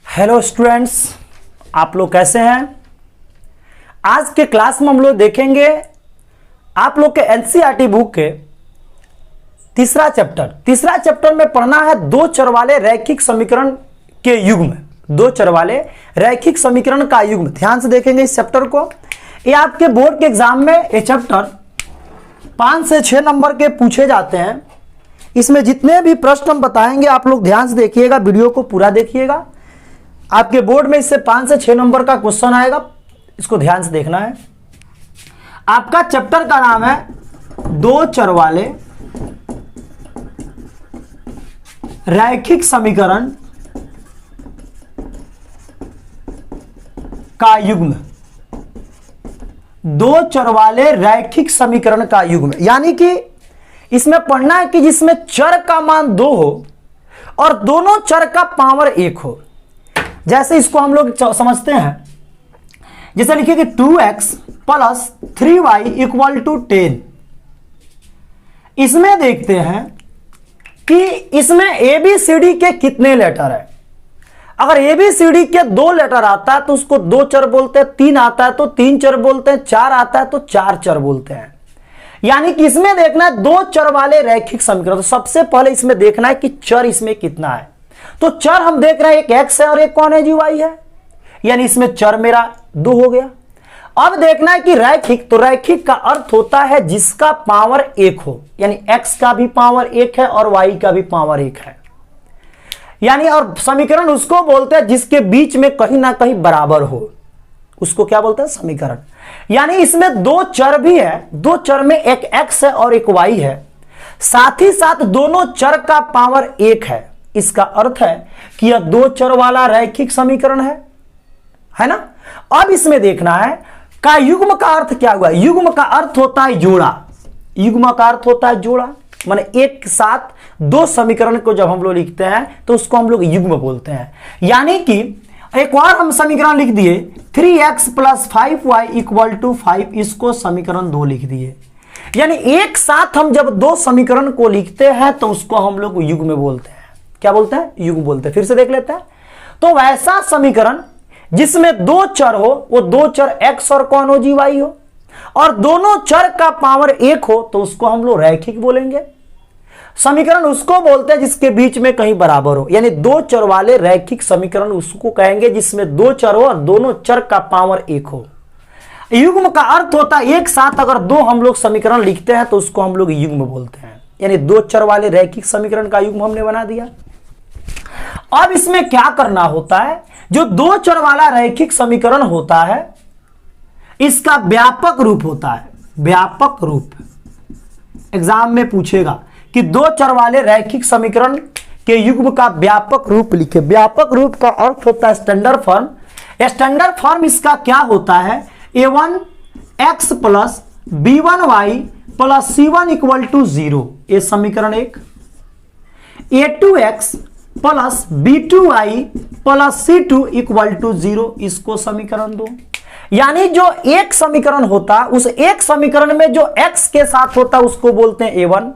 Hello students, आप लोग कैसे हैं। आज के क्लास में हम लोग देखेंगे आप लोग के एनसीईआरटी बुक के तीसरा चैप्टर में पढ़ना है दो चर वाले रैखिक समीकरण के युग्म। दो चर वाले रैखिक समीकरण का युग्म, ध्यान से देखेंगे इस चैप्टर को। ये आपके बोर्ड के एग्जाम में ये चैप्टर 5 से 6 नंबर के पूछे जाते हैं। इसमें जितने भी प्रश्न हम बताएंगे आप लोग ध्यान से देखिएगा, वीडियो को पूरा देखिएगा। आपके बोर्ड में इससे 5 से 6 नंबर का क्वेश्चन आएगा, इसको ध्यान से देखना है। आपका चैप्टर का नाम है दो चर वाले रैखिक समीकरण का युग्म। दो चर वाले रैखिक समीकरण का युग्म, यानी कि इसमें पढ़ना है कि जिसमें चर का मान 2 हो और दोनों चर का पावर 1 हो। जैसे इसको हम लोग समझते हैं, जैसे लिखिए कि 2x plus 3y equal to 10। इसमें देखते हैं कि इसमें ABCD के कितने लेटर है। अगर ABCD के 2 लेटर आता है तो उसको 2 चर बोलते हैं, 3 आता है तो 3 चर बोलते हैं, 4 आता है तो 4 चर बोलते हैं। यानी कि इसमें देखना है दो चर वाले रैखिक समीकरण। तो सबसे पहले इसमें देखना है कि चर इसमें कितना है। तो चर हम देख रहे हैं एक x है और एक कौन है जी, y है। यानी इसमें चर मेरा 2 हो गया। अब देखना है कि रैखिक, तो रैखिक का अर्थ होता है जिसका पावर 1 हो, यानी x का भी पावर 1 है और y का भी पावर 1 है। यानी और समीकरण उसको बोलते हैं जिसके बीच में कहीं ना कहीं बराबर हो, उसको क्या बोलते हैं, समीकरण। यानी इसमें 2 चर भी है, 2 चर में एक x है और एक y है, साथ ही साथ दोनों चर का पावर 1 है। इसका अर्थ है कि यह 2 चर वाला रैखिक समीकरण है ना। अब इसमें देखना है का युग्म का अर्थ क्या हुआ। युग्म का अर्थ होता है जोड़ा। युग्म का अर्थ होता है जोड़ा, माने एक साथ 2 समीकरण को जब हम लोग लिखते हैं तो उसको हम लोग युग्म बोलते हैं। यानी कि एक और हम समीकरण लिख दिए 3x plus 5y equal to 5, इसको समीकरण 2 लिख दिए। यानी एक साथ हम जब 2 समीकरण को लिखते हैं तो उसको हम लोग युग्म बोलते हैं। क्या बोलते हैं, युग्म बोलते हैं। फिर से देख लेते हैं। तो वैसा समीकरण जिसमें 2 चर हो, वो 2 चर x और कौन हो जी, y हो, और दोनों चर का पावर 1 हो, तो उसको हम लोग रैखिक बोलेंगे। समीकरण उसको बोलते हैं जिसके बीच में कहीं बराबर हो, यानी 2 चर वाले रैखिक समीकरण उसको कहेंगे जिसमें 2 चर हो और दोनों चर का पावर 1 हो। युग्म का अर्थ होता है एक साथ अगर 2 हम लोग समीकरण लिखते हैं तो उसको हम लोग युग्म बोलते हैं। यानी 2 चर वाले रैखिक समीकरण का युग्म हमने बना दिया। अब इसमें क्या करना होता है, जो 2 चर वाला रैखिक समीकरण होता है इसका व्यापक रूप होता है। व्यापक रूप एग्जाम में पूछेगा कि 2 चर वाले रैखिक समीकरण के युग्म का व्यापक रूप लिखे। व्यापक रूप का अर्थ होता है स्टैंडर्ड फॉर्म। स्टैंडर्ड फॉर्म इसका क्या होता है, a1x plus b1y plus c1 equal to 0, ये समीकरण 1। a2x plus b2y plus c2 equal to 0, इसको समीकरण 2। यानी जो एक समीकरण होता है उस एक समीकरण में जो x के साथ होता है उसको बोलते हैं a1,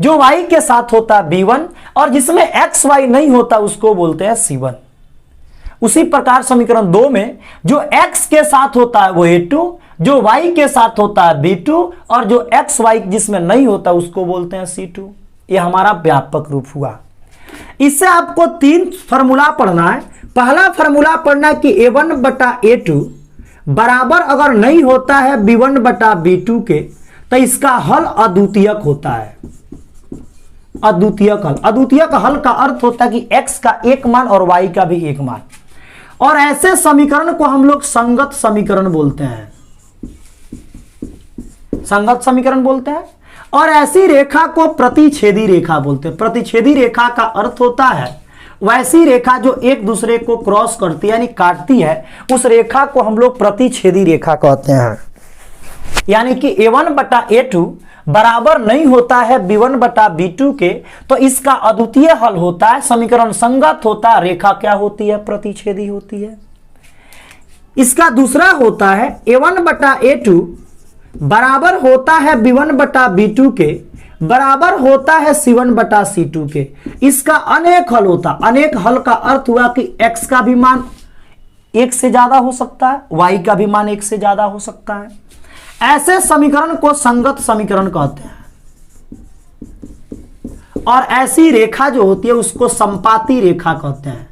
जो y के साथ होता है b1, और जिसमें x y नहीं होता उसको बोलते हैं c1। उसी प्रकार समीकरण 2 में जो x के साथ होता है वो a2, जो y के साथ होता है b2, और जो x y जिसमें नहीं होता उसको बोलते हैं c2। ये हमारा व्यापक रूप हुआ। इससे आपको 3 फॉर्मूला पढ़ना है। पहला फॉर्मूला पढ़ना है कि a1 बटा a2 बराबर अगर नहीं होता है b1 बटा b2 के, तो इसका हल अद्वितीयक होता है। अद्वितीयक हल, अद्वितीयक हल का अर्थ होता है कि x का एक मान और y का भी एक मान, और ऐसे समीकरण को हम लोग संगत समीकरण बोलते हैं। संगत समीकरण बोलते हैं। और ऐसी रेखा को प्रतिच्छेदी रेखा बोलते हैं। प्रतिच्छेदी रेखा का अर्थ होता है वैसी रेखा जो एक दूसरे को क्रॉस करती है, यानी काटती है, उस रेखा को हम लोग प्रतिच्छेदी रेखा कहते हैं। यानी कि a1 बटा a2 बराबर नहीं होता है b1 बटा b2 के, तो इसका अद्वितीय हल होता है, समीकरण संगत होता है, रेखा क्या होती है, प्रतिच्छेदी होती है। इसका दूसरा होता है a1 बटा a2 बराबर होता है b1 बटा b2 के, बराबर होता है C1 बटा C2 के। इसका अनेक हल होता, अनेक हल का अर्थ हुआ कि x का भी मान 1 से ज्यादा हो सकता है, y का भी मान 1 से ज्यादा हो सकता है। ऐसे समीकरण को संगत समीकरण कहते हैं, और ऐसी रेखा जो होती है उसको संपाती रेखा कहते हैं।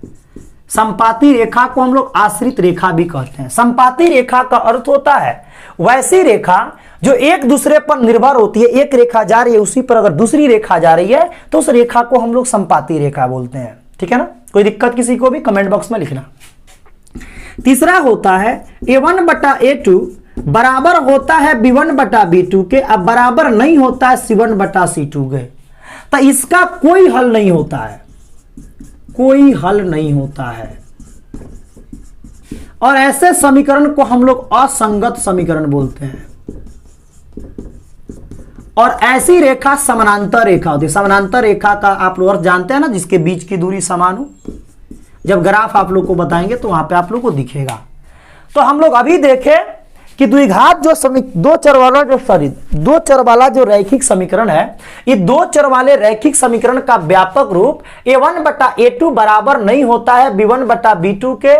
संपाती रेखा को हम लोग आश्रित रेखा भी कहते हैं। संपाती रेखा का अर्थ होता है वैसी रेखा जो एक दूसरे पर निर्भर होती है, एक रेखा जा रही है उसी पर अगर दूसरी रेखा जा रही है तो उस रेखा को हम लोग संपाती रेखा बोलते हैं। ठीक है ना, कोई दिक्कत किसी को भी कमेंट बॉक्स में लिखना। तीसरा होता है A1 बटा A2 बराबर होता है B1 बटा B2 के, अब बराबर नहीं होता है C1 बटा C2 के। तो इसका कोई हल नहीं होता है, कोई हल नहीं होता है, और ऐसे समीकरण को हम लोग असंगत समीकरण बोलते हैं। और ऐसी रेखा समानांतर रेखा होती है। समानांतर रेखा का आप लोग अर्थ जानते हैं ना, जिसके बीच की दूरी समान हो। जब ग्राफ आप लोग को बताएंगे तो वहां पे आप लोग को दिखेगा। तो हम लोग अभी देखें कि द्विघात जो दो चर वाला जो रैखिक समीकरण है, ये दो चर वाले रैखिक समीकरण का व्यापक रूप A1 बटा A2 बराबर नहीं होता है B1 बटा B2 के।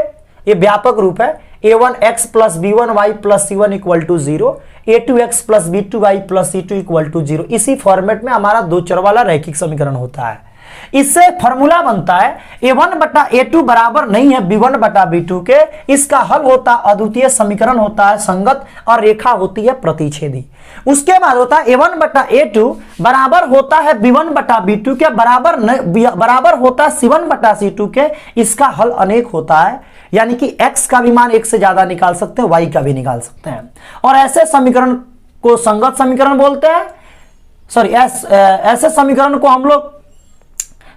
ये व्यापक रूप है A1x plus B1y plus C1 equal to 0, A2x plus B2y plus C2 equal to 0। इसी फॉर्मेट में हमारा दो चर वाला रैखिक समीकरण होता है। इससे फॉर्मूला बनता है A1 बटा A2 बराबर नहीं है B1 बटा B2 के। इसका हल होता है अद्वितीय समीकरण होता है संगत, और रेखा होती है प्रतिच्छेदी। उसके बाद होता है A1 बटा A2 बराबर होता है B1 बटा B2 के, बराबर होता है C1 बटा C2 के। इसका हल अनेक होता है, यानी कि x का भी मान 1 से ज्यादा निकाल सकते हैं, y का भी निकाल सकते हैं। और ऐसे समीकरण को संगत समीकरण बोलते हैं। ऐसे समीकरण को हम लोग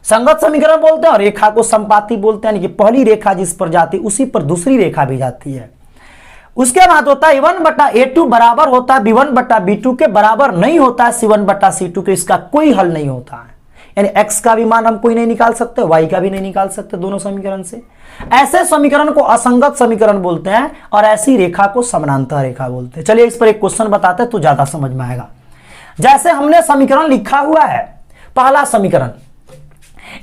संगत समीकरण बोलते हैं, और रेखा को संपाती बोलते हैं, यानी कि पहली रेखा जिस पर जाती है उसी पर दूसरी रेखा भी जाती है। उसके बाद होता है A1 बटा A2 बराबर होता है B1 बटा B2 के, बराबर नहीं होता है C1 बटा C2 के। इसका कोई हल नहीं होता है, यानी x का भी मान हम कोई नहीं निकाल सकते, y का भी नहीं निकाल सकते दोनों समीकरण से। ऐसे समीकरण को असंगत समीकरण बोलते हैं, और ऐसी रेखा को समानांतर रेखा बोलते हैं। चलिए इस पर एक क्वेश्चन बताते हैं तो ज्यादा समझ में आएगा। जैसे हमने समीकरण लिखा हुआ है पहला समीकरण,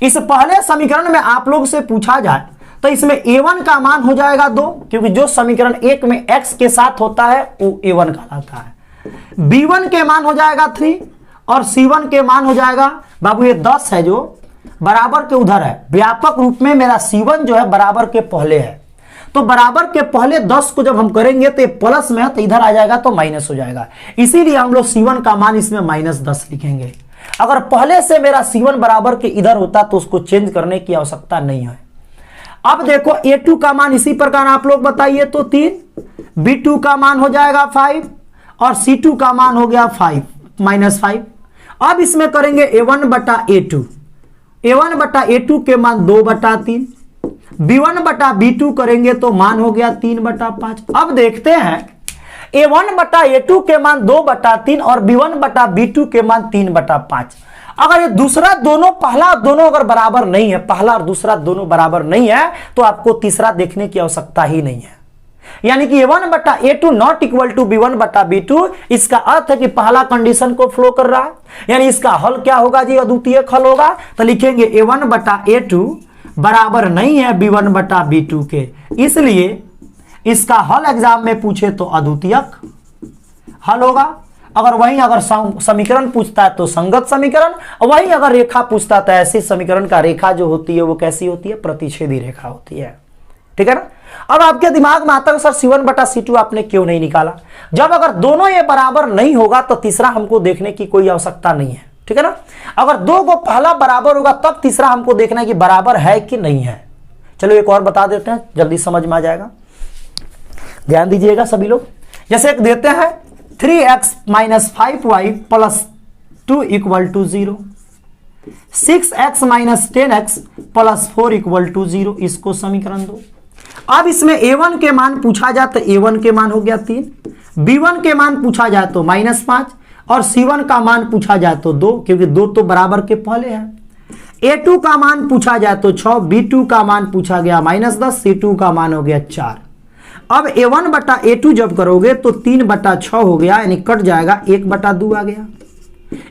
इस पहले समीकरण में आप लोग से पूछा जाए तो इसमें A1 का मान हो जाएगा 2, क्योंकि जो समीकरण 1 में x के साथ होता है वो A1 कहलाता है। B1 के मान हो जाएगा 3, और C1 के मान हो जाएगा, बाबू ये 10 है जो बराबर के उधर है। व्यापक रूप में मेरा C1 जो है बराबर के पहले है, तो बराबर के पहले 10 को जब हम करेंगे तो ये प्लस में है, तो इधर आ जाएगा तो माइनस हो जाएगा। इसीलिए हम लोग C1 का मान इसमें -10 लिखेंगे। अगर पहले से मेरा C1 बराबर के इधर होता तो उसको चेंज करने की आवश्यकता नहीं है। अब देखो A2 का मान इसी प्रकार आप लोग बताइए तो 3, B2 का मान हो जाएगा 5, और C2 का मान हो गया -5। अब इसमें करेंगे A1 बटा A2, A1 बटा A2 के मान 2 बटा 3, B1 बटा B2 करेंगे तो मान हो गया 3 बटा 5। अब देखते हैं A1 बटा A2 के मान 2 बटा 3 और B1 बटा B2 के मान 3 बटा 5। अगर ये दूसरा दोनों पहला और दोनों अगर बराबर नहीं है, पहला और दूसरा दोनों बराबर नहीं है, तो आपको तीसरा देखने की आवश्यकता ही नहीं है। यानी कि A1 बटा A2 not equal to B1 बटा B2। इसका अर्थ है कि पहला कंडीशन को फ्लो कर रहा है, यानी इसका हल क्या होगा जी, अद्वितीय हल होगा। तो लिखेंगे A1 बटा A2 बराबर नहीं है B1 बटा B2 के, इसलिए इसका हल एग्जाम में पूछे तो अद्वितीयक हल होगा। अगर वहीं अगर समीकरण पूछता है तो संगत समीकरण, वहीं अगर रेखा पूछता है तो ऐसे समीकरण का रेखा जो होती है वो कैसी होती है, प्रतिच्छेदी रेखा होती है। ठीक है ना। अब आपके दिमाग में आता है सर C1 बटा C2 आपने क्यों नहीं निकाला? जब अगर दोनों ये बराबर नहीं होगा तो तीसरा हमको देखने की कोई आवश्यकता नहीं है। ठीक है ना। अगर दो को पहला बराबर होगा तब तीसरा हमको देखना है कि बराबर है कि नहीं है। चलो एक और बता देते हैं, जल्दी समझ में आ जाएगा, ध्यान दीजिएगा सभी लोग। जैसे एक देते हैं 3x minus 5y plus 2 equal to 0, 6x minus 10x plus 4 equal to 0, इसको समीकरण दो। अब इसमें A1 के मान पूछा जाए तो A1 के मान हो गया 3, B1 के मान पूछा जाए तो -5, और C1 का मान पूछा जाए तो 2, क्योंकि 2 तो बराबर के पहले है। A2 का मान पूछा जाए तो 6, B2 का मान पूछा गया -10, C2 का मान हो गया 4। अब A1 बटा A2 जब करोगे तो 3 बटा 6 हो गया, यानी कट जाएगा, 1 बटा 2 आ गया।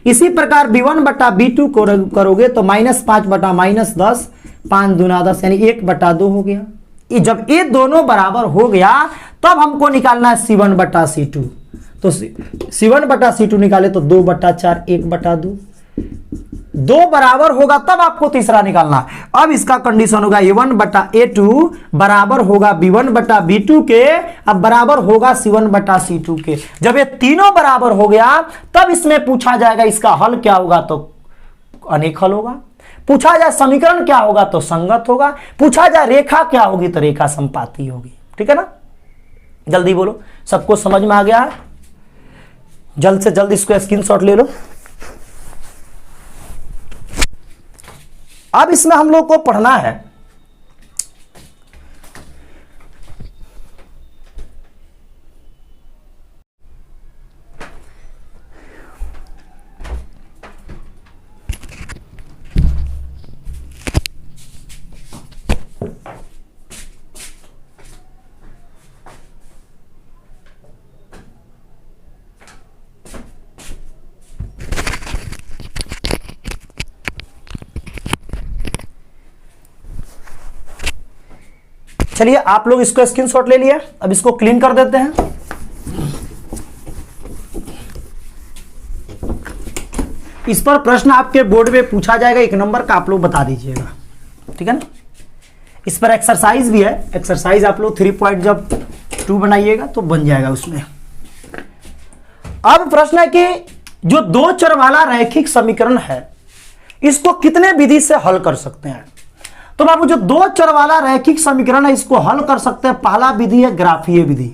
इसी प्रकार b1/b2 करोगे तो -5/-10, 5 दूना 10 यानी 1/2 हो गया। जब ये दोनों बराबर हो गया तब हमको निकालना है C1/C2। तो C1/C2 निकाले तो 2/4, 1/2, 2 बराबर होगा तब आपको तीसरा निकालना। अब इसका कंडीशन होगा A1/A2 बराबर होगा B1/B2 के, अब बराबर होगा C1/C2 के। जब ये तीनों बराबर हो गया तब इसमें पूछा जाएगा इसका हल क्या होगा, तो अनेक हल होगा। पूछा जाए समीकरण क्या होगा तो संगत होगा। पूछा जाए रेखा क्या होगी तो रेखा संपाती होगी। ठीक है ना, जल्दी बोलो, सबको समझ में आ गया है? जल्द से जल्द इसको स्क्रीनशॉट ले लो। अब इसमें हम लोग को पढ़ना है चलिए आप लोग इसको स्क्रीनशॉट ले लिए, अब इसको क्लीन कर देते हैं। इस पर प्रश्न आपके बोर्ड में पूछा जाएगा 1 नंबर का, आप लोग बता दीजिएगा। ठीक है ना, इस पर एक्सरसाइज भी है। एक्सरसाइज आप लोग 3.2 बनाइएगा तो बन जाएगा उसमें। अब प्रश्न है कि जो 2 चर वाला रैखिक समीकरण है इसको कितने विधि से हल कर सकते हैं। तो बाबू जो 2 चर वाला रैखिक समीकरण है इसको हल कर सकते हैं। पहला विधि है ग्राफीय विधि,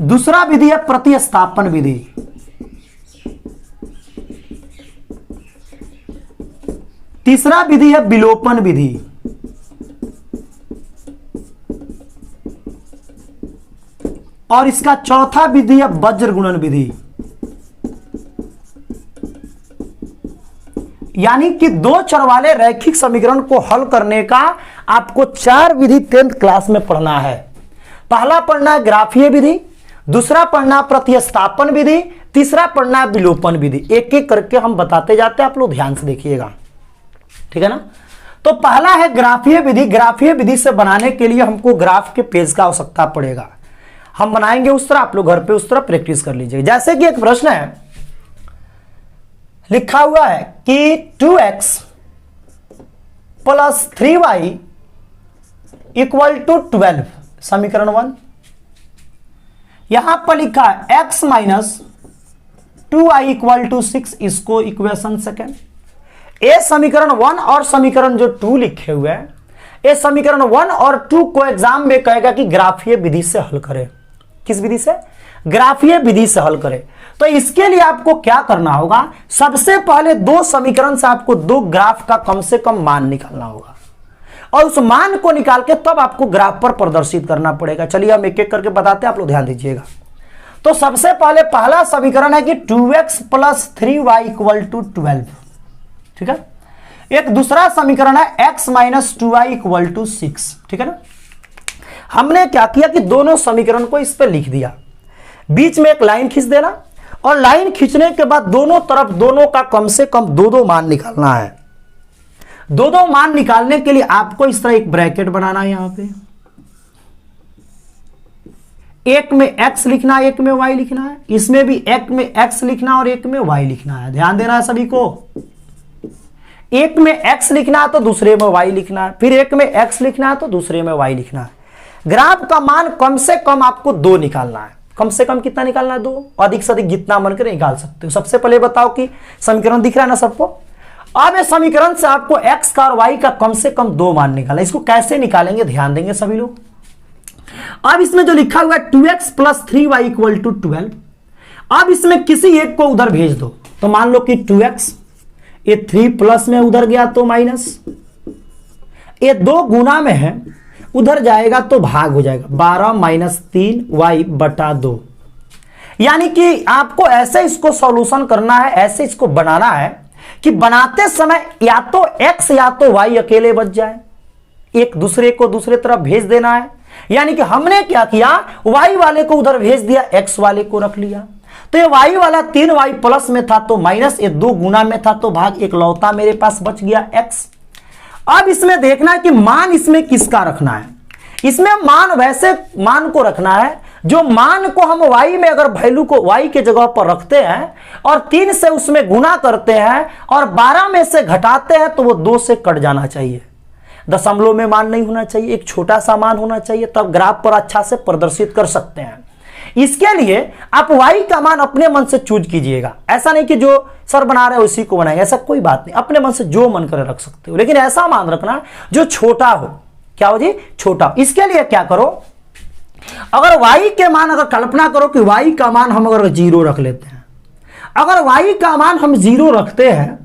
दूसरा विधि है प्रतिस्थापन विधि, तीसरा विधि है विलोपन विधि, और इसका चौथा विधि है वज्र गुणन विधि। यानी कि 2 चर वाले रैखिक समीकरण को हल करने का आपको 4 विधि 10th क्लास में पढ़ना है। पहला पढ़ना है ग्राफीय विधि, दूसरा पढ़ना प्रतिस्थापन विधि, तीसरा पढ़ना विलोपन विधि। एक एक करके हम बताते जाते हैं, आप लोग ध्यान से देखिएगा। ठीक है ना, तो पहला है ग्राफीय विधि। ग्राफीय विधि से बनाने के लिए हमको ग्राफ के पेज का आवश्यकता पड़ेगा। हम बनाएंगे उस तरह, आप लोग घर पे उस तरह प्रैक्टिस कर लीजिए। जैसे कि एक प्रश्न है, लिखा हुआ है कि 2x + 3y = 12, समीकरण 1। यहां पर लिखा है x - 2y = 6, इसको इक्वेशन सेकेंड। ये समीकरण 1 और समीकरण जो 2 लिखे हुए हैं, ये समीकरण 1 और 2 को एग्जाम में कहेगा कि ग्राफीय विधि से हल करें। किस विधि से? ग्राफीय विधि से हल करें। तो इसके लिए आपको क्या करना होगा, सबसे पहले 2 समीकरण से आपको 2 ग्राफ का कम से कम मान निकालना होगा, और उस मान को निकाल के तब आपको ग्राफ पर प्रदर्शित करना पड़ेगा। चलिए हम एक एक करके बताते हैं, आप लोग ध्यान दीजिएगा। तो सबसे पहले पहला समीकरण है कि 2x + 3y = 12। ठीक है, एक दूसरा समीकरण है x - 2y = 6। ठीक है ना, हमने क्या किया कि दोनों समीकरण को इस पर लिख दिया, बीच में एक लाइन खींच देना, और लाइन खींचने के बाद दोनों तरफ दोनों का कम से कम 2-2 मान निकालना है। 2-2 मान निकालने के लिए आपको इस तरह एक ब्रैकेट बनाना है। यहां पे एक में x लिखना है, एक में y लिखना है। इसमें भी एक में x लिखना और एक में y लिखना है। ध्यान देना है सभी को। एक में x लिखना है तो दूसरे में y लिखना है, फिर एक में x लिखना है तो दूसरे में y लिखना है। ग्राफ का मान कम से कम आपको 2 निकालना है। कम से कम कितना निकालना है? 2। अधिक से अधिक जितना मन करे निकाल सकते हो। सबसे पहले बताओ कि समीकरण दिख रहा है ना सबको। अब इस समीकरण से आपको x का और y का कम से कम 2 मान निकालना। इसको कैसे निकालेंगे ध्यान देंगे सभी लोग। अब इसमें जो लिखा हुआ है 2x + 3y = 12, अब इसमें किसी एक को उधर भेज दो। तो मान लो कि 2x, ये 3 प्लस में उधर गया तो माइनस, ये 2 गुना में है, उधर जाएगा तो भाग हो जाएगा। 12 - 3y/2। यानी कि आपको ऐसे इसको सॉल्यूशन करना है, ऐसे इसको बनाना है कि बनाते समय या तो x या तो y अकेले बच जाए, एक दूसरे को दूसरे तरफ भेज देना है। यानी कि हमने क्या किया, y वाले को उधर भेज दिया, x वाले को रख लिया। तो ये y वाला 3y प्लस में था तो माइनस, ये 2 गुना में था तो भाग, एक लौता मेरे पास बच गया x। अब इसमें देखना है कि मान इसमें किसका रखना है। इसमें मान वैसे मान को रखना है जो मान को हम y में अगर वैल्यू को y के जगह पर रखते हैं और 3 से उसमें गुना करते हैं और 12 में से घटाते हैं तो वो 2 से कट जाना चाहिए। दशमलव में मान नहीं होना चाहिए, एक छोटा सा मान होना चाहिए, तब ग्राफ पर अच्छा से प्रदर्शित कर सकते हैं। इसके लिए आप y का मान अपने मन से चूज कीजिएगा, ऐसा नहीं कि जो सर बना रहे हो उसी को बनाएंगे, ऐसा कोई बात नहीं, अपने मन से जो मन करे रख सकते हो, लेकिन ऐसा मान रखना जो छोटा हो। क्या हो जी? छोटा। इसके लिए क्या करो, अगर y के मान, अगर कल्पना करो कि y का मान हम अगर 0 रख लेते हैं, अगर y का मान हम 0 रखते हैं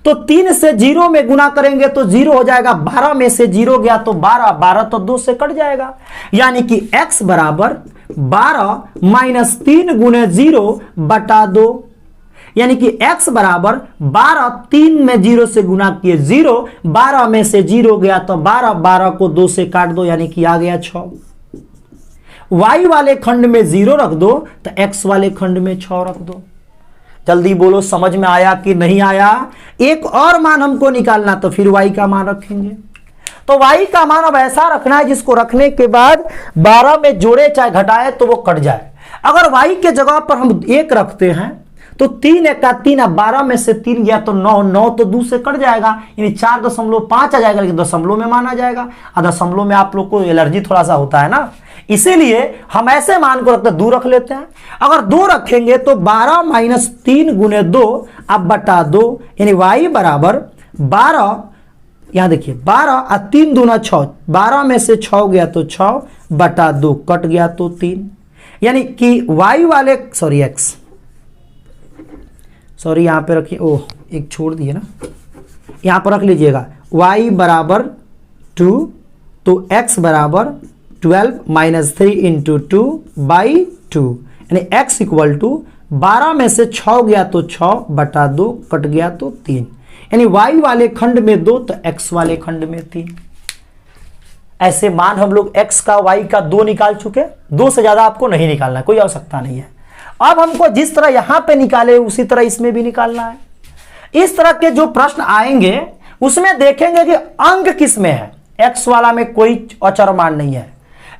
तो 3 से 0 में गुना करेंगे तो 0 हो जाएगा, 12 में से 0 गया तो 12, 12 तो 2 से कट जाएगा, यानी कि x बराबर 12 माइनस 3 गुने 0 बटा 2, यानी कि x बराबर 12, 3 में 0 से गुना किए 0, 12 में से 0 गया तो 12, 12 को 2 से काट दो, यानी कि आ गया 6। y वाले खंड में 0 रख दो तो x वाले खंड में 6 रख दो। जल्दी बोलो, समझ में आया कि नहीं आया? एक और मान हमको निकालना, तो फिर y का मान रखेंगे। तो y का मान अब ऐसा रखना है जिसको रखने के बाद 12 में जोड़े चाहे घटाए तो वो कट जाए। अगर y के जगह पर हम 1 रखते हैं तो 3 1 का 3, अब 12 में से 3 गया तो 9, 9 तो 2 से कट जाएगा, यानी 4.5 आ जाएगा, लेकिन दशमलव में माना जाएगा। दशमलव में आप लोग को एलर्जी थोड़ा सा होता है ना, इसीलिए हम ऐसे मान को रखते 2 रख लेते हैं। अगर 2 रखेंगे तो 12 माइनस 3 गुने 2 अब बटा 2, यानी y बराबर 12, यहां देखिए 12 और 3 दूना 6, 12 में से 6 गया तो 6 बटा 2 कट गया तो 3, यानी कि y वाले सॉरी यहां पे रखिए, ओह एक छोड़ दिए ना, यहां पर रख लीजिएगा y बराबर 2, तो x बराबर 12 माइनस 3 इंटू 2 बाई 2, यानी x इक्वल टू 12 में से 6 गया तो 6 बटा 2 कट गया तो 3, यानी y वाले खंड में 2 तो x वाले खंड में 3। ऐसे मान हम लोग x का y का 2 निकाल चुके, 2 से ज्यादा आपको नहीं निकालना, कोई आवश्यकता नहीं है। अब हमको जिस तरह यहां पे निकाले उसी तरह इसमें भी निकालना है। इस तरह के जो प्रश्न आएंगे उसमें देखेंगे कि अंक किस में है। x वाला में कोई अचर मान नहीं है,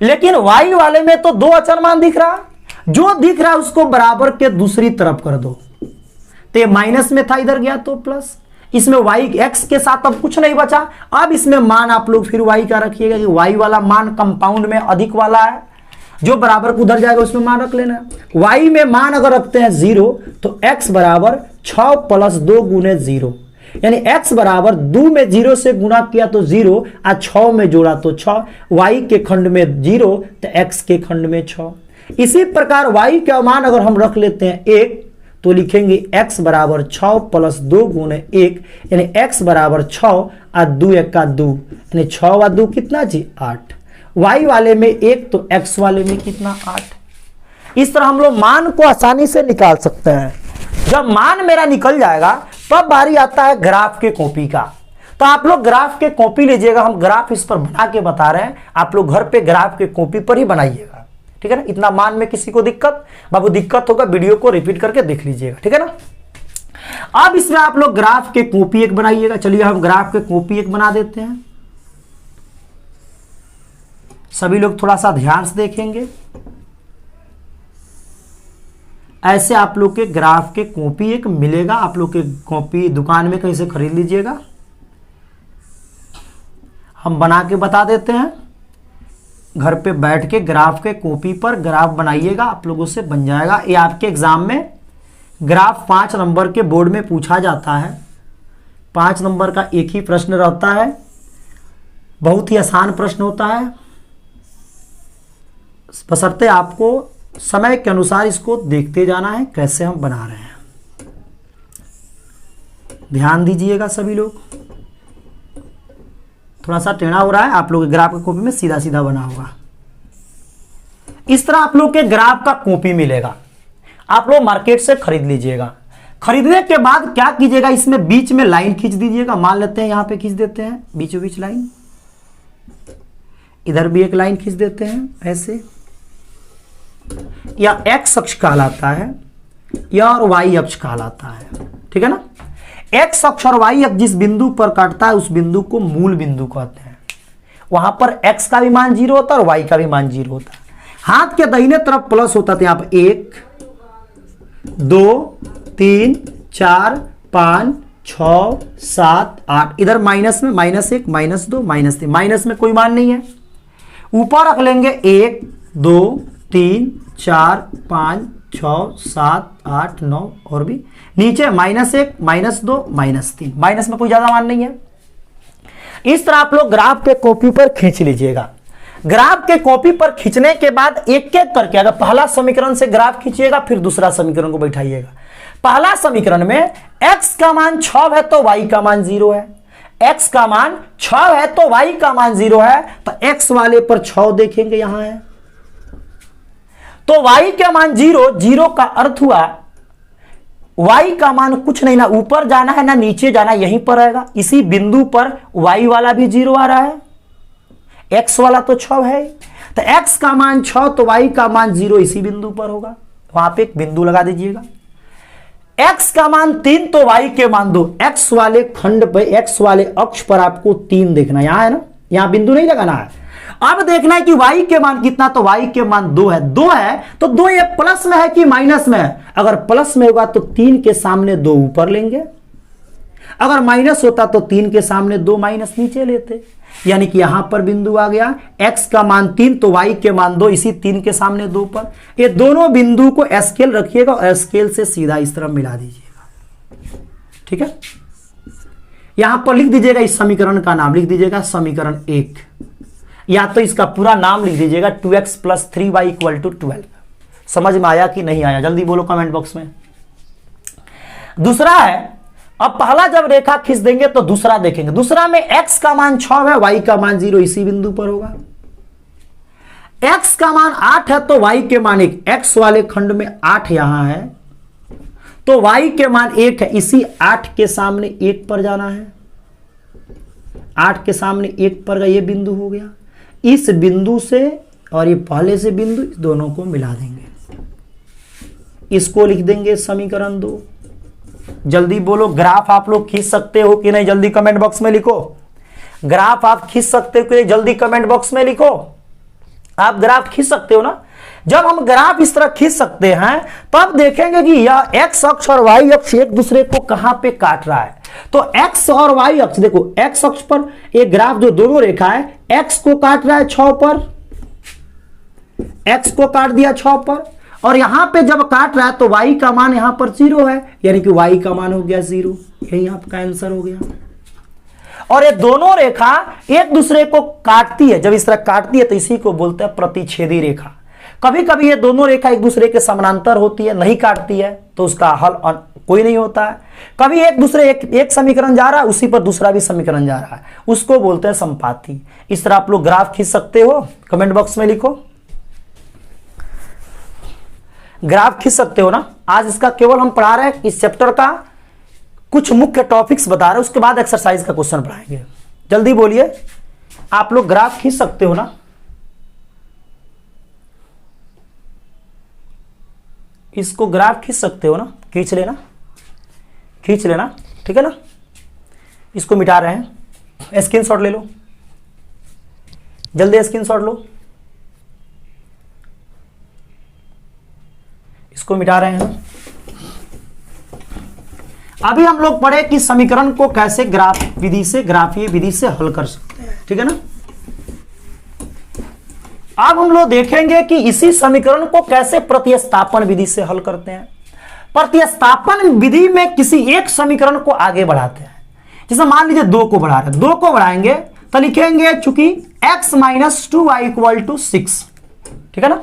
लेकिन y वाले में तो 2 अचर मान दिख रहा, जो दिख रहा है उसको बराबर के दूसरी तरफ कर दो, तो ये माइनस में था इधर गया तो प्लस, इसमें y x के साथ अब कुछ नहीं बचा। अब इसमें मान आप लोग फिर y का रखिएगा कि y वाला मान कंपाउंड में अधिक वाला है, जो बराबर को उधर जाएगा उसमें मान रख लेना। y में मान अगर रखते हैं 0 तो x बराबर 6 प्लस 2 गुने 0, यानी x बराबर 2 में 0 से गुना किया तो 0 और 6 में जोड़ा तो 6, y के खंड में 0 तो x के खंड में 6। इसी प्रकार y का मान अगर हम रख लेते हैं 1 तो लिखेंगे x बराबर 6 प्लस 2 गुने 1, यानी x बराबर 6 और 2 1 का 2, यानी 6 और 2 कितना जी 8। y वाले में 1 तो x वाले में कितना 8। इस तरह हम लोग मान को आसानी से निकाल सकते हैं। जब मान मेरा निकल जाएगा तब बारी आता है ग्राफ के कॉपी का। तो आप लोग ग्राफ के कॉपी लीजिएगा, हम ग्राफ इस पर बना के बता रहे हैं, आप लोग घर पे ग्राफ के कॉपी पर ही बनाइएगा, ठीक है ना। इतना मान में किसी को दिक्कत, बाबू दिक्कत होगा वीडियो को रिपीट करके देख लीजिएगा, ठीक है ना। अब इसमें आप लोग ग्राफ के कॉपी एक बनाइएगा। चलिए हम ग्राफ के कॉपी एक बना देते हैं, सभी लोग थोड़ा सा ध्यान से देखेंगे। ऐसे आप लोग के ग्राफ के कॉपी एक मिलेगा, आप लोग के कॉपी दुकान में कहीं से खरीद लीजिएगा। हम बना के बता देते हैं, घर पे बैठ के ग्राफ के कॉपी पर ग्राफ बनाइएगा, आप लोगों से बन जाएगा। ये आपके एग्जाम में ग्राफ 5 नंबर के बोर्ड में पूछा जाता है। 5 नंबर का एक ही प्रश्न रहता है, बहुत ही आसान प्रश्न होता है, बशर्ते आपको समय के अनुसार इसको देखते जाना है कैसे हम बना रहे हैं। ध्यान दीजिएगा सभी लोग। थोड़ा सा टेढ़ा हो रहा है, आप लोग ग्राफ की कॉपी में सीधा सीधा बना होगा। इस तरह आप लोग के ग्राफ का कॉपी मिलेगा, आप लोग मार्केट से खरीद लीजिएगा। खरीदने के बाद क्या कीजिएगा, इसमें बीच में लाइन खींच दीजिएगा। मान लेते हैं यहां पे खींच देते हैं बीचों बीच लाइन, इधर भी एक लाइन खींच देते हैं ऐसे, या एक्स अक्ष कहलाता है। यह और वाई अक्ष कहलाता है, ठीक है ना। एक्स अक्ष और वाई अक्ष जिस बिंदु पर काटता है उस बिंदु को मूल बिंदु कहते हैं। वहां पर एक्स का भी मान 0 होता है और वाई का भी मान 0 होता है। हाथ के दाहिने तरफ प्लस होता था, यहां पर 1 2 3 4 5 6 7 8, इधर माइनस में -1 -2 -3, माइनस में कोई मान नहीं है। ऊपर रख लेंगे 1 2 3 4 5 6 7 8 9 और भी नीचे -1 -2 -3, माइनस में कोई ज्यादा मान नहीं है। इस तरह आप लोग ग्राफ के कॉपी पर खींच लीजिएगा। ग्राफ के कॉपी पर खींचने के बाद एक एक करके, अगर पहला समीकरण से ग्राफ खींचिएगा फिर दूसरा समीकरण को बैठाइएगा। पहला समीकरण में x का मान 6 है तो y का मान 0 है, x का मान 6 है तो y का मान 0 है, तो x वाले पर 6 देखेंगे यहां है, तो y का मान 0, 0 का अर्थ हुआ y का मान कुछ नहीं, ना ऊपर जाना है ना नीचे जाना है, यहीं पर रहेगा। इसी बिंदु पर y वाला भी 0 आ रहा है, x वाला तो 6 है, तो x का मान 6 तो y का मान 0 इसी बिंदु पर होगा। वहां पे एक बिंदु लगा दीजिएगा। x का मान 3 तो y के मान 2, x वाले खंड पे, x वाले अक्ष पर आपको 3 देखना, यहां है ना, यहां बिंदु नहीं लगाना है। अब देखना है कि y के मान कितना, तो y के मान 2 है, 2 है तो 2 ये प्लस में है कि माइनस में है। अगर प्लस में होगा तो 3 के सामने 2 ऊपर लेंगे, अगर माइनस होता तो 3 के सामने 2 माइनस नीचे लेते, यानी कि यहां पर बिंदु आ गया। x का मान 3 तो y के मान 2, इसी 3 के सामने 2 पर। ये दोनों बिंदु को स्केल रखिएगा और स्केल से सीधा इस तरफ मिला दीजिएगा, ठीक है। यहां पर लिख दीजिएगा, इस समीकरण का नाम लिख दीजिएगा समीकरण 1, या तो इसका पूरा नाम लिख दीजिएगा 2x + 3y = 12। समझ में आया कि नहीं आया, जल्दी बोलो कमेंट बॉक्स में। दूसरा है, अब पहला जब रेखा खींच देंगे तो दूसरा देखेंगे। दूसरा में x का मान 6 है, y का मान 0 इसी बिंदु पर होगा। x का मान 8 है तो y के मान 1, x वाले खंड में 8 यहां है तो y के मान 1 है, इसी 8 के सामने 1 पर जाना है। 8 के सामने 1 पर का ये बिंदु हो गया। इस बिंदु से और ये पहले से बिंदु, इस दोनों को मिला देंगे, इसको लिख देंगे समीकरण 2। जल्दी बोलो, ग्राफ आप लोग खींच सकते हो कि नहीं, जल्दी कमेंट बॉक्स में लिखो। ग्राफ आप खींच सकते हो कि नहीं, जल्दी कमेंट बॉक्स में लिखो। आप ग्राफ खींच सकते हो ना। जब हम ग्राफ इस तरह खींच सकते हैं तब देखेंगे कि यह x अक्ष और y अक्ष एक दूसरे को कहां पे काट रहा है। तो x और y अक्ष देखो, x अक्ष पर एक ग्राफ जो दोनों रेखा है, x को काट रहा है 6 पर, x को काट दिया 6 पर, और यहां पे जब काट रहा है तो y का मान यहां पर 0 है, यानी कि y का मान हो गया 0। यही आपका आंसर हो गया। और ये दोनों रेखा एक दूसरे को काटती है, जब इस तरह काटती है तो इसी को बोलते हैं प्रतिच्छेदी रेखा। कभी कभी ये दोनों रेखा एक दूसरे के समानांतर होती है, नहीं काटती है, तो उसका हल कोई नहीं होता है। कभी एक दूसरे एक समीकरण जा रहा है, उसी पर दूसरा भी समीकरण जा रहा है, उसको बोलते हैं संपाती। इस तरह आप लोग ग्राफ खींच सकते हो, कमेंट बॉक्स में लिखो। ग्राफ खींच सकते हो ना। आज इसका केवल हम पढ़ा रहे हैं, इस चैप्टर का कुछ मुख्य टॉपिक्स बता रहे हैं, उसके बाद एक्सरसाइज का क्वेश्चन पढ़ाएंगे। जल्दी बोलिए, आप लोग ग्राफ खींच सकते हो ना। इसको ग्राफ खींच सकते हो ना, खींच लेना, खींच लेना, ठीक है ना। इसको मिटा रहे हैं, स्क्रीनशॉट ले लो, जल्दी स्क्रीनशॉट लो। इसको मिटा रहे हैं। अभी हम लोग पढ़े कि समीकरण को कैसे ग्राफ विधि से, ग्राफीय विधि से हल कर सकते हैं, ठीक है ना। अब हम लोग देखेंगे कि इसी समीकरण को कैसे प्रतिस्थापन विधि से हल करते हैं। प्रतिस्थापन विधि में किसी एक समीकरण को आगे बढ़ाते हैं। जैसे मान लीजिए 2 को बढ़ा रहे हैं, 2 को बढ़ाएंगे तो लिखेंगे चूंकि x - 2y = 6, ठीक है ना।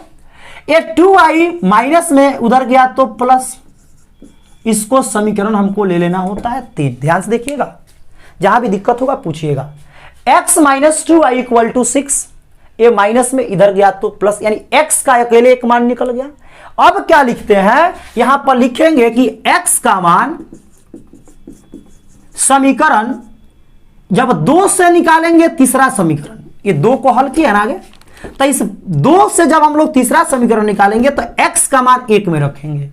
ये 2y माइनस में उधर गया तो प्लस, इसको समीकरण हमको ले लेना होता है 3। ध्यान से देखिएगा, जहां भी दिक्कत होगा पूछिएगा। x - 2y = 6, ये माइनस में इधर गया तो प्लस, यानी x का अकेले एक मान निकल गया। अब क्या लिखते हैं, यहां पर लिखेंगे कि x का मान समीकरण जब 2 से निकालेंगे, तीसरा समीकरण, ये 2 को हल किया ना आगे, तो इस 2 से जब हम लोग तीसरा समीकरण निकालेंगे तो x का मान 1 में रखेंगे।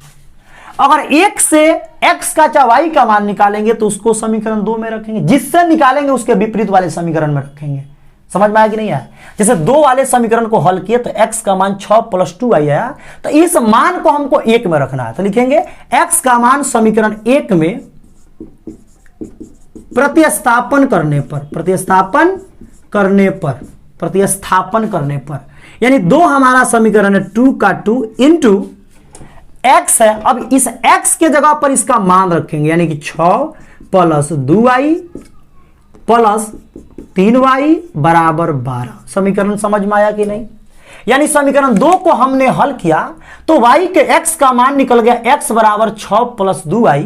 अगर एक से x का चाहे y का मान निकालेंगे तो उसको समीकरण 2 में रखेंगे, जिससे निकालेंगे उसके विपरीत वाले समीकरण में रखेंगे। समझ में आया कि नहीं आया? जैसे 2 वाले समीकरण को हल किए तो x का मान 6 + 2y आया, तो इस मान को हमको 1 में रखना है, तो लिखेंगे x का मान समीकरण 1 में प्रतिस्थापन करने पर यानी 2 हमारा समीकरण है 2 का 2 इंटू x है। अब इस x के जगह पर इसका मान रखेंगे, यानी कि 6 + 2y + 3y = 12। समीकरण समझ में आया कि नहीं? यानी समीकरण 2 को हमने हल किया तो y के x का मान निकल गया x = 6 + 2y।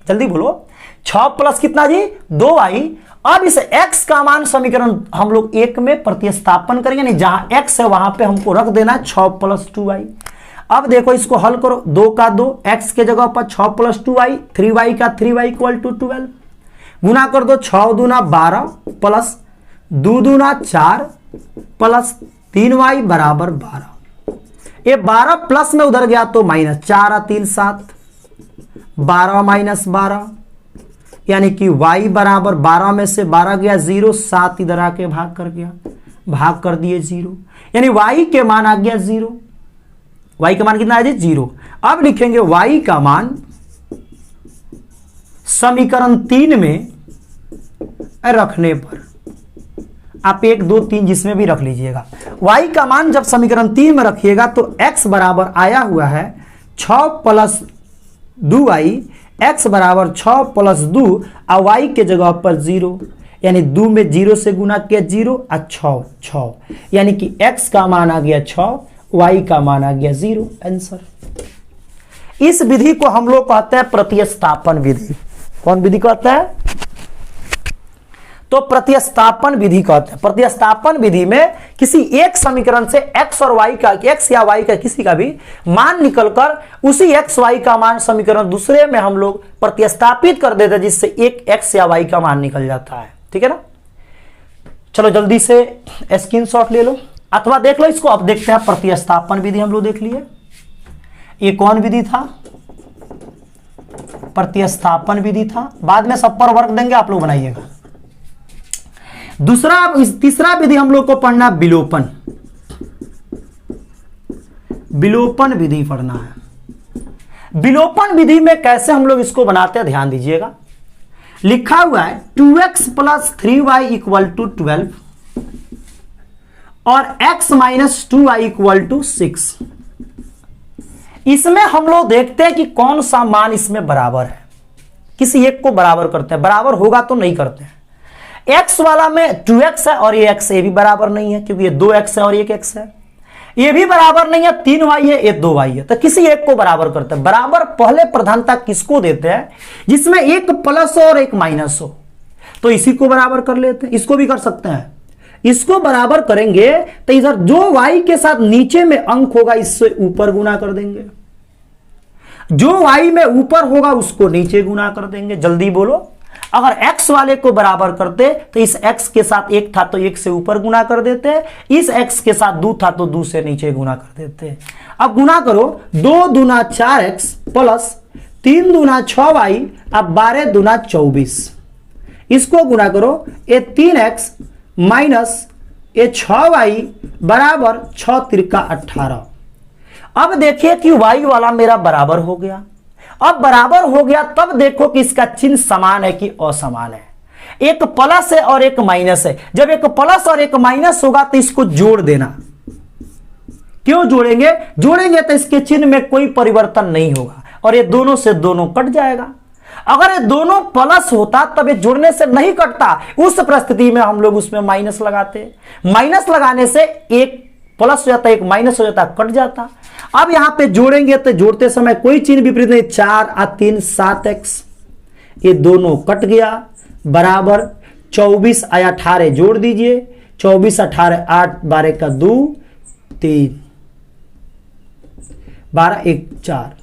जल्दी बोलो, 6 प्लस कितना जी? 2y। अब इस x का मान समीकरण हम लोग 1 में प्रतिस्थापन करेंगे, नहीं जहां x है वहां पे हमको रख देना 6 + 2y। अब देखो इसको हल करो, 2 का 2 x के जगह पर 6 + 2y, 3y का 3y = 12। गुना कर दो, 6 दूना 12 प्लस 2 दूना 4 प्लस 3y = 12। ये 12 प्लस में उधर गया तो माइनस, 4 और 3 7, 12 - 12 यानी कि y बराबर 12 में से 12 गया 0, 7 इधर आके भाग कर गया, भाग कर दिए 0, यानी y के मान आ गया 0। y का मान कितना है जी? 0। अब लिखेंगे y का मान समीकरण 3 में रखने पर, आप 1 2 3 जिसमें भी रख लीजिएगा। y का मान जब समीकरण 3 में रखिएगा तो x बराबर आया हुआ है 6 + 2y, x बराबर 6 + 2 और y के जगह पर 0, यानी 2 में 0 से गुना किया 0 और 6, यानी कि x का मान आ गया 6, y का मान आ गया 0। आंसर। इस विधि को हम लोग कहते हैं प्रतिस्थापन विधि। कौन विधि कहते हैं? तो प्रतिस्थापन विधि कहते हैं। प्रतिस्थापन विधि में किसी एक समीकरण से x और y का, x या y का किसी का भी मान निकलकर उसी x y का मान समीकरण दूसरे में हम लोग प्रतिस्थापित कर देते हैं, जिससे एक x या y का मान निकल जाता है। ठीक है ना? चलो जल्दी से स्क्रीनशॉट ले लो अथवा देख लो इसको। अब देखते हैं प्रतिस्थापन विधि हम लोग देख लिए। ये कौन विधि था? प्रतिस्थापन विधि था। बाद में सब पर वर्क देंगे, आप लोग बनाइएगा। तीसरा विधि हम लोग को पढ़ना विलोपन। विलोपन विधि पढ़ना है। विलोपन विधि में कैसे हम लोग इसको बनाते हैं ध्यान दीजिएगा। लिखा हुआ है 2x + 3y = 12 और x - 2y = 6। इसमें हम लोग देखते हैं कि कौन सा मान इसमें बराबर है। किसी एक को बराबर करते हैं, बराबर होगा तो नहीं करते हैं। x वाला में 2x है और ये x, ये भी बराबर नहीं है क्योंकि ये 2x है और 1x है। ये भी बराबर नहीं है, 3y है, ये 2y है। तो किसी एक को बराबर करते हैं। बराबर पहले प्रधानता किसको देते हैं? जिसमें एक प्लस और एक माइनस हो, तो इसी को बराबर कर लेते हैं। इसको भी कर सकते हैं। इसको बराबर करेंगे तो इधर जो y के साथ नीचे में अंक होगा इससे ऊपर गुना कर देंगे, जो y में ऊपर होगा उसको नीचे गुना कर देंगे। जल्दी बोलो। अगर x वाले को बराबर करते तो इस x के साथ 1 था तो 1 से ऊपर गुना कर देते, इस x के साथ 2 था तो 2 से नीचे गुना कर देते। अब गुना करो, 2 दूना 4x प्लस 3 दूना 6y, अब 12 दूना 24। इसको गुना करो, ये 3x माइनस ये 6y बराबर 6 त्रिका 18। अब देखिए कि y वाला मेरा बराबर हो गया। अब बराबर हो गया तब देखो कि इसका चिन्ह समान है कि असमान है। एक प्लस है और एक माइनस है। जब एक प्लस और एक माइनस होगा तो इसको जोड़ देना। क्यों जोड़ेंगे? जोड़ेंगे तो इसके चिन्ह में कोई परिवर्तन नहीं होगा और ये दोनों से दोनों कट जाएगा। अगर ये दोनों प्लस होता तब ये जोड़ने से नहीं कटता, उस परिस्थिति में हम लोग उसमें माइनस लगाते। माइनस लगाने से एक प्लस हो जाता, एक माइनस हो जाता, कट जाता। अब यहां पे जोड़ेंगे तो जोड़ते समय कोई चिन्ह विपरीत नहीं, 4 और 3 7x, ये दोनों कट गया, बराबर 24 और 18 जोड़ दीजिए, 24 18 8, 12 का 2 3, 12 1 4,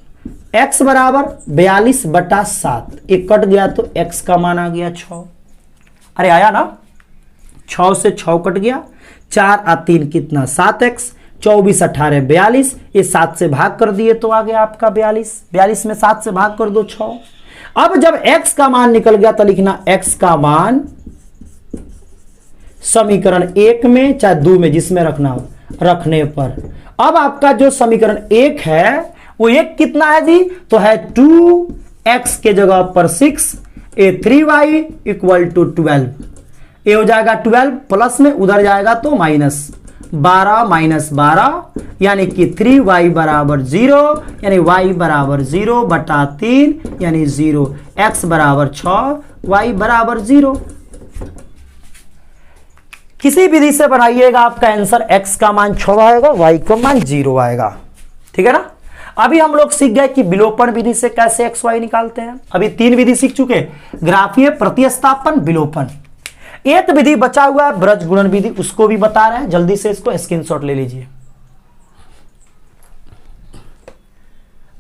x बराबर 42/7, एक कट गया तो x का मान आ गया 6। अरे आया ना, 6 से 6 कट गया, 4 और 3 कितना 7x, 24 18 42, ये 7 से भाग कर दिए तो आ गया आपका 42, 42 में 7 से भाग कर दो 6। अब जब x का मान निकल गया तो लिखना x का मान समीकरण 1 में चाहे 2 में, जिसमें रखना हो, रखने पर अब आपका जो समीकरण 1 है वो 1 कितना है जी, तो है 2x के जगह पर 6, ए 3y इक्वल टू 12, ए हो जाएगा 12 प्लस में उधर जाएगा तो माइनस 12 माइनस 12, यानी कि 3y बराबर 0, यानी y बराबर 0 बटा 3 यानी 0, x बराबर 6, y बराबर 0। किसी विधि से बनाइएगा आपका आंसर x का मान 6 आएगा, y का मान 0 आएगा, ठीक है ना। अभी हम लोग सीख गए कि विलोपन विधि से कैसे x y निकालते हैं। अभी 3 विधि सीख चुके, ग्राफीय, प्रतिस्थापन, विलोपन। एक विधि बचा हुआ है ब्रज गुणन विधि, उसको भी बता रहे हैं, जल्दी से इसको स्क्रीनशॉट ले लीजिए,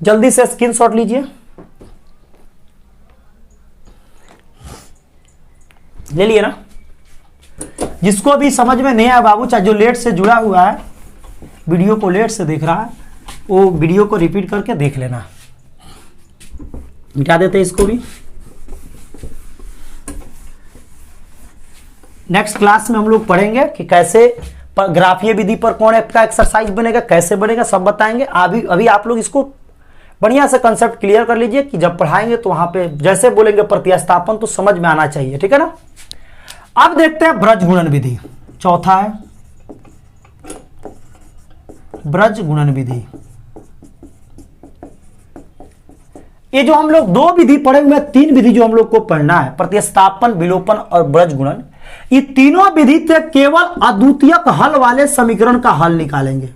जल्दी से स्क्रीनशॉट लीजिए, ले लिए ना। जिसको भी समझ में नहीं आया बाबू, चाहे जो लेट से जुड़ा हुआ है, वीडियो को लेट से देख रहा है, वो वीडियो को रिपीट करके देख लेना। मिटा देते इसको भी। नेक्स्ट क्लास में हम लोग पढ़ेंगे कि कैसे ग्राफीय विधि पर कौन का एक्सरसाइज बनेगा, कैसे बनेगा, सब बताएंगे। अभी आप लोग इसको बढ़िया से कंसेप्ट क्लियर कर लीजिए कि जब पढ़ाएंगे तो वहां पे जैसे बोलेंगे प्रतिस्थापन तो समझ में आना चाहिए, ठीक है ना। अब देखते हैं ब्रज गुणन विधि, चौथा है ब्रज गुणन विधि। ये जो हम लोग 2 विधि पढ़े हुए हैं, 3 विधि जो हम लोग को पढ़ना है, प्रतिस्थापन, विलोपन और ब्रज गुणन, ये तीनों विधि से केवल अद्वितीयक हल वाले समीकरण का हल निकालेंगे।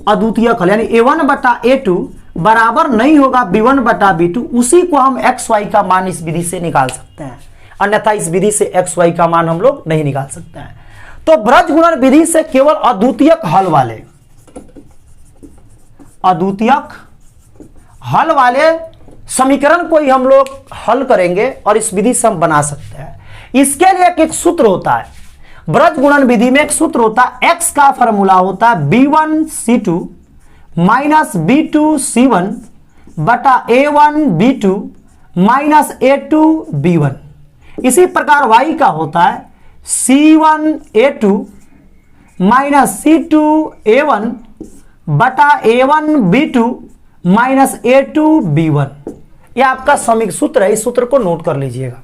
अद्वितीयक हल यानी a1 बटा a2 बराबर नहीं होगा b1 बटा b2, उसी को हम x y का मान इस विधि से निकाल सकते हैं, अन्यथा इस विधि से x y का मान हम लोग नहीं निकाल सकते हैं। तो ब्रज गुणन विधि से केवल अद्वितीयक हल वाले, अद्वितीयक हल वाले समीकरण को ही हम लोग हल करेंगे और इस विधि से हम बना सकते हैं। इसके लिए एक सूत्र होता है, ब्रज गुणन विधि में एक सूत्र होता है, x का फॉर्मूला होता है b1c2 माइनस b2c1 बटा a1 b2 minus a2 b1। इसी प्रकार y का होता है c1 a2 minus c2 a1 बटा a1 b2 minus a2 b1। यह आपका समीकरण सूत्र है, इस सूत्र को नोट कर लीजिएगा।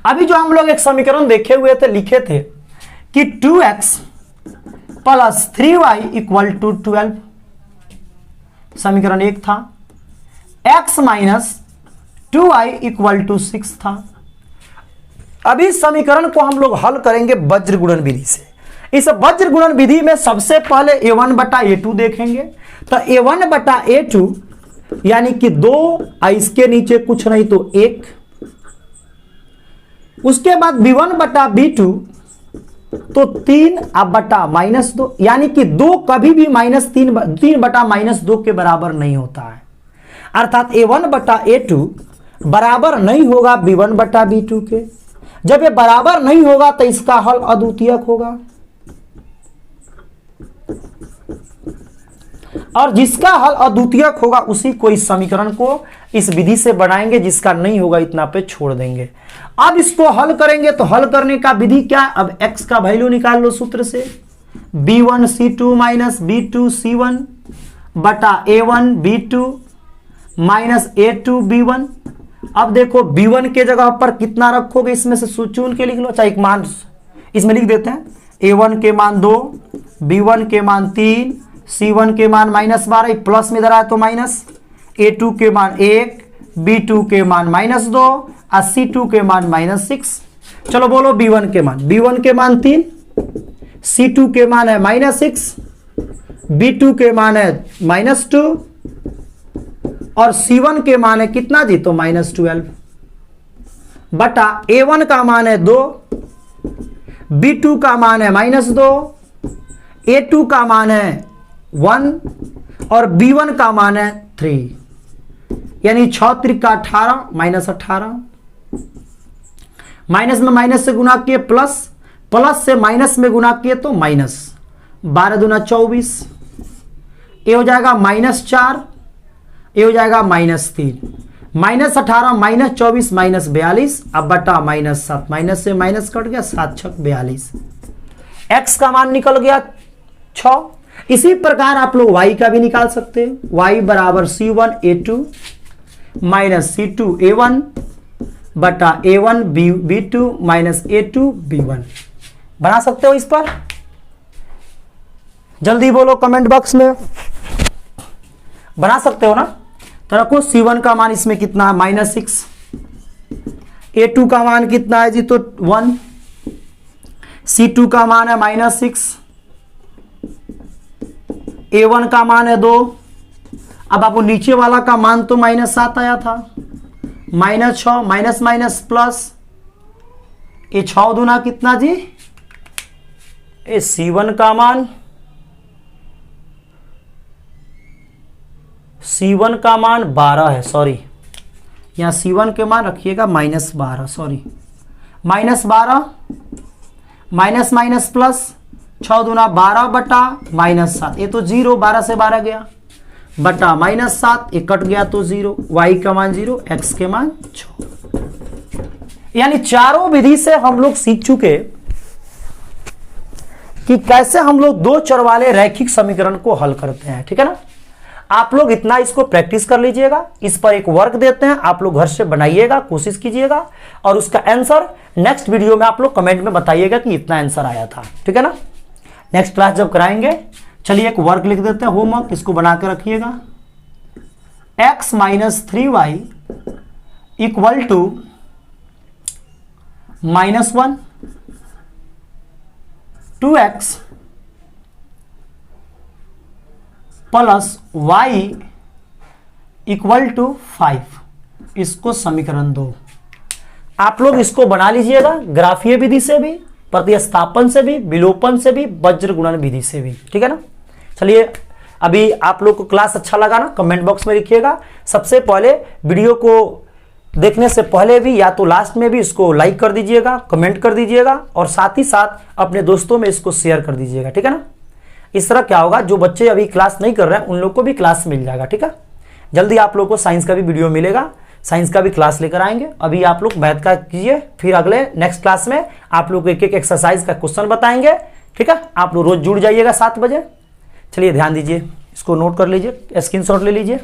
अभी जो हम लोग एक समीकरण देखे हुए थे, लिखे थे कि 2x plus 3y equal to 12, समीकरण 1 था। x minus 2y equal to 6 था। अभी समीकरण को हम लोग हल करेंगे वज्र गुणन विधि से। इस वज्र गुणन विधि में सबसे पहले a1 बटा a2 देखेंगे, तो a1 बटा a2 यानी कि 2, इसके नीचे कुछ नहीं तो 1, उसके बाद b1 बटा b2 तो 3 अब बटा माइनस 2, यानी कि 2 कभी भी -3 बटा -2 के बराबर नहीं होता है, अर्थात a1 बटा a2 बराबर नहीं होगा b1 बटा b2 के। जब ये बराबर नहीं होगा तो इसका हल अद्वितीयक होगा, और जिसका हल अद्वितीयक होगा उसी को इस समीकरण को इस विधि से बनाएंगे, जिसका नहीं होगा इतना पे छोड़ देंगे। अब इसको हल करेंगे तो हल करने का विधि क्या, अब x का वैल्यू निकाल लो सूत्र से, b1c2 माइनस b2c1 बटा a1 b2 minus a2 b1। अब देखो b1 के जगह पर कितना रखोगे, इसमें से चुन के लिख लो, चाहे एक मान इसमें लिख देते हैं, a1 के मान 2, b1 के मान 3, c1 के मान -12, प्लस में इधर आया तो माइनस, a2 के मान 1, b2 के मान -2 और c2 के मान -6। चलो बोलो b1 के मान, b1 के मान 3, c2 के मान है -6, b2 के मान है -2 और c1 के मान है कितना जी, तो -12 बटा a1 का मान है 2, b2 का मान है -2, a2 का मान है 1 और b1 का मान है 3, यानी 6 त्रिक 18 -18, माइनस में माइनस से गुना किए प्लस, प्लस से माइनस में गुना किए तो माइनस, 12 दूना 24, ये हो जाएगा -4, ये हो जाएगा -3, -18 -24 -42, अब बटा -7, माइनस से माइनस कट गया, 7 छक 42, x का मान निकल गया 6। इसी प्रकार आप लोग y का भी निकाल सकते हैं, y बराबर C1A2 माइनस C2A1 बटा A1 B2 minus A2 B1। बना सकते हो इस पर? जल्दी बोलो कमेंट बॉक्स में, बना सकते हो ना? तो रखो C1 का मान इसमें कितना है, -6, A2 का मान कितना है जी, तो 1, C2 का मान है -6, A1 का मान है 2। अब आपको नीचे वाला का मान तो -7 आया था, -6 माइनस माइनस प्लस, ये 6 दूना कितना जी, ये C1 का मान, C1 का मान 12 है, सॉरी यहां C1 के मान रखिएगा -12, सॉरी -12 माइनस माइनस प्लस, 6 दूना 12 बटा -7, ये तो 0, 12 से 12 गया, बटा -7, ये कट गया तो 0, y का मान 0, x के मान 6। यानी चारों विधि से हम लोग सीख चुके कि कैसे हम लोग दो चर वाले रैखिक समीकरण को हल करते हैं, ठीक है ना? आप लोग इतना इसको प्रैक्टिस कर लीजिएगा। इस पर एक वर्क देते हैं, आप लोग घर से बनाइएगा, कोशिश कीजिएगा, और उसका आंसर नेक्स्ट वीडियो में आप लोग कमेंट में बताइएगा कि इतना आंसर आया था, ठीक है ना? नेक्स्ट क्लास जब कराएंगे, चलिए एक वर्क लिख देते हैं होमवर्क, इसको बना के रखिएगा। x - 3y equal to -1, 2x plus y equal to 5, इसको समीकरण 2। आप लोग इसको बना लीजिएगा ग्राफीय विधि से भी, प्रतिस्थापन से भी, विलोपन से भी, वज्र गुणन विधि से भी, ठीक है ना? चलिए, अभी आप लोग को क्लास अच्छा लगा ना, कमेंट बॉक्स में लिखिएगा। सबसे पहले वीडियो को देखने से पहले भी या तो लास्ट में भी इसको लाइक कर दीजिएगा, कमेंट कर दीजिएगा, और साथ ही साथ अपने दोस्तों में इसको शेयर कर दीजिएगा, ठीक है ना? इस तरह क्या होगा, जो बच्चे अभी क्लास नहीं कर रहे हैं उन लोग को भी क्लास मिल जाएगा, ठीक है? जल्दी आप लोग को साइंस का भी वीडियो मिलेगा, साइंस का भी क्लास लेकर आएंगे। अभी आप लोग मैथ का कीजिए, फिर अगले नेक्स्ट क्लास में आप लोग एक एक एक्सरसाइज का क्वेश्चन बताएंगे, ठीक है? आप लोग रोज जुड़ जाइएगा 7 बजे। चलिए ध्यान दीजिए, इसको नोट कर लीजिए, स्क्रीनशॉट ले लीजिए।